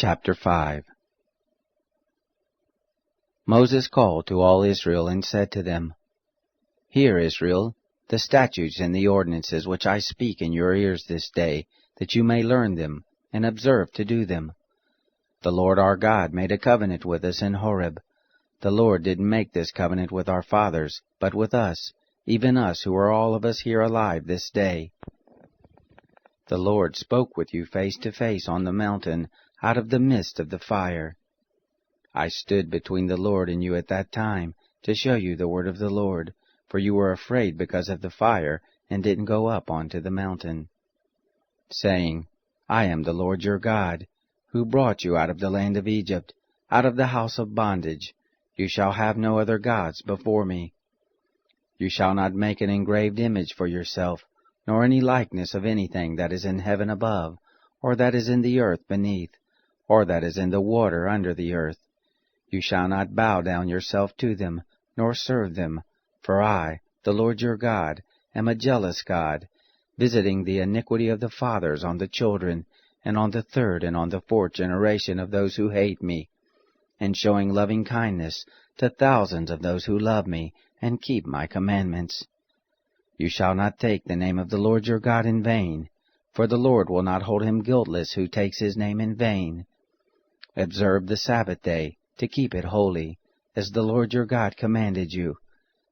Chapter 5. Moses called to all Israel and said to them, Hear, Israel, the statutes and the ordinances which I speak in your ears this day, that you may learn them, and observe to do them. The Lord our God made a covenant with us in Horeb. The Lord didn't make this covenant with our fathers, but with us, even us who are all of us here alive this day. The Lord spoke with you face to face on the mountain, out of the midst of the fire. I stood between the Lord and you at that time, to show you the word of the Lord, for you were afraid because of the fire, and didn't go up onto the mountain, saying, I am the Lord your God, who brought you out of the land of Egypt, out of the house of bondage. You shall have no other gods before me. You shall not make an engraved image for yourself, nor any likeness of anything that is in heaven above, or that is in the earth beneath, or that is in the water under the earth. You shall not bow down yourself to them, nor serve them, for I, the Lord your God, am a jealous God, visiting the iniquity of the fathers on the children, and on the third and on the fourth generation of those who hate me, and showing loving kindness to thousands of those who love me, and keep my commandments. You shall not take the name of the Lord your God in vain, for the Lord will not hold him guiltless who takes his name in vain. Observe the Sabbath day, to keep it holy, as the Lord your God commanded you.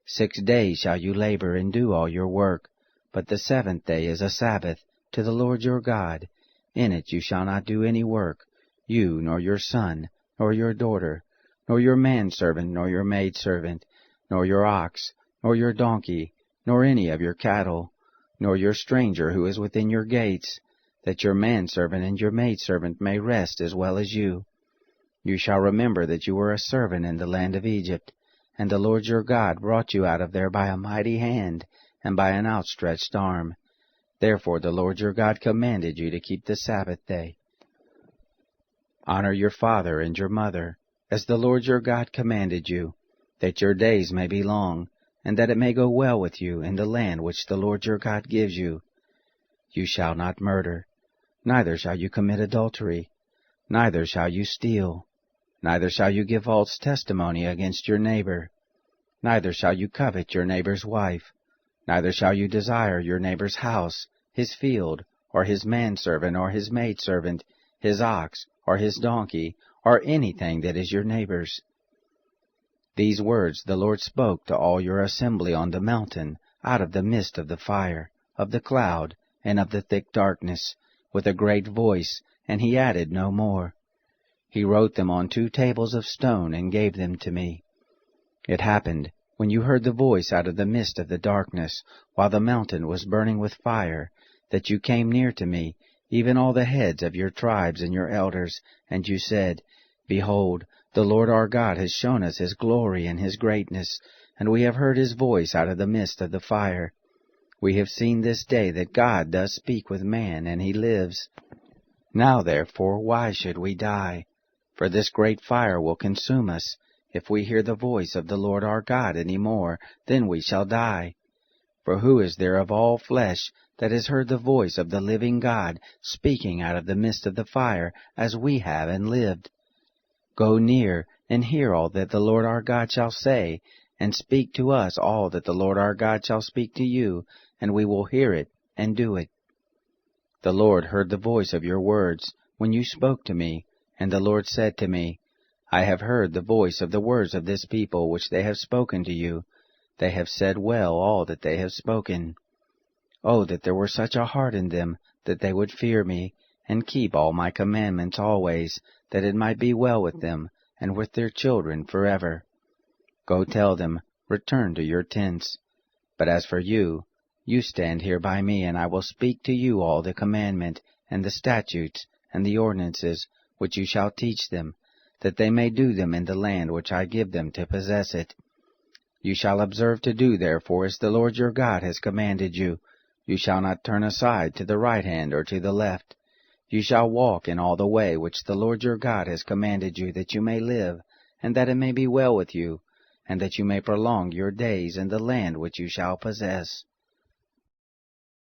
6 days shall you labor and do all your work, but the seventh day is a Sabbath to the Lord your God. In it you shall not do any work, you, nor your son, nor your daughter, nor your manservant, nor your maidservant, nor your ox, nor your donkey, nor any of your cattle, nor your stranger who is within your gates, that your manservant and your maidservant may rest as well as you. You shall remember that you were a servant in the land of Egypt, and the Lord your God brought you out of there by a mighty hand, and by an outstretched arm. Therefore the Lord your God commanded you to keep the Sabbath day. Honor your father and your mother, as the Lord your God commanded you, that your days may be long, and that it may go well with you in the land which the Lord your God gives you. You shall not murder, neither shall you commit adultery, neither shall you steal, neither shall you give false testimony against your neighbor, neither shall you covet your neighbor's wife, neither shall you desire your neighbor's house, his field, or his manservant, or his maidservant, his ox, or his donkey, or anything that is your neighbor's. These words the Lord spoke to all your assembly on the mountain, out of the midst of the fire, of the cloud, and of the thick darkness, with a great voice, and he added no more. He wrote them on 2 tables of stone, and gave them to me. It happened, when you heard the voice out of the midst of the darkness, while the mountain was burning with fire, that you came near to me, even all the heads of your tribes and your elders, and you said, Behold, the Lord our God has shown us his glory and his greatness, and we have heard his voice out of the midst of the fire. We have seen this day that God does speak with man, and he lives. Now therefore, why should we die? For this great fire will consume us. If we hear the voice of the Lord our God any more, then we shall die. For who is there of all flesh that has heard the voice of the living God speaking out of the midst of the fire, as we have, and lived? Go near, and hear all that the Lord our God shall say, and speak to us all that the Lord our God shall speak to you, and we will hear it, and do it. The Lord heard the voice of your words, when you spoke to me, and the Lord said to me, I have heard the voice of the words of this people which they have spoken to you. They have said well all that they have spoken. Oh, that there were such a heart in them, that they would fear me, and keep all my commandments always, that it might be well with them, and with their children forever. Go tell them, return to your tents. But as for you, you stand here by me, and I will speak to you all the commandment, and the statutes, and the ordinances, which you shall teach them, that they may do them in the land which I give them to possess it. You shall observe to do therefore as the Lord your God has commanded you. You shall not turn aside to the right hand or to the left. You shall walk in all the way which the Lord your God has commanded you, that you may live, and that it may be well with you, and that you may prolong your days in the land which you shall possess.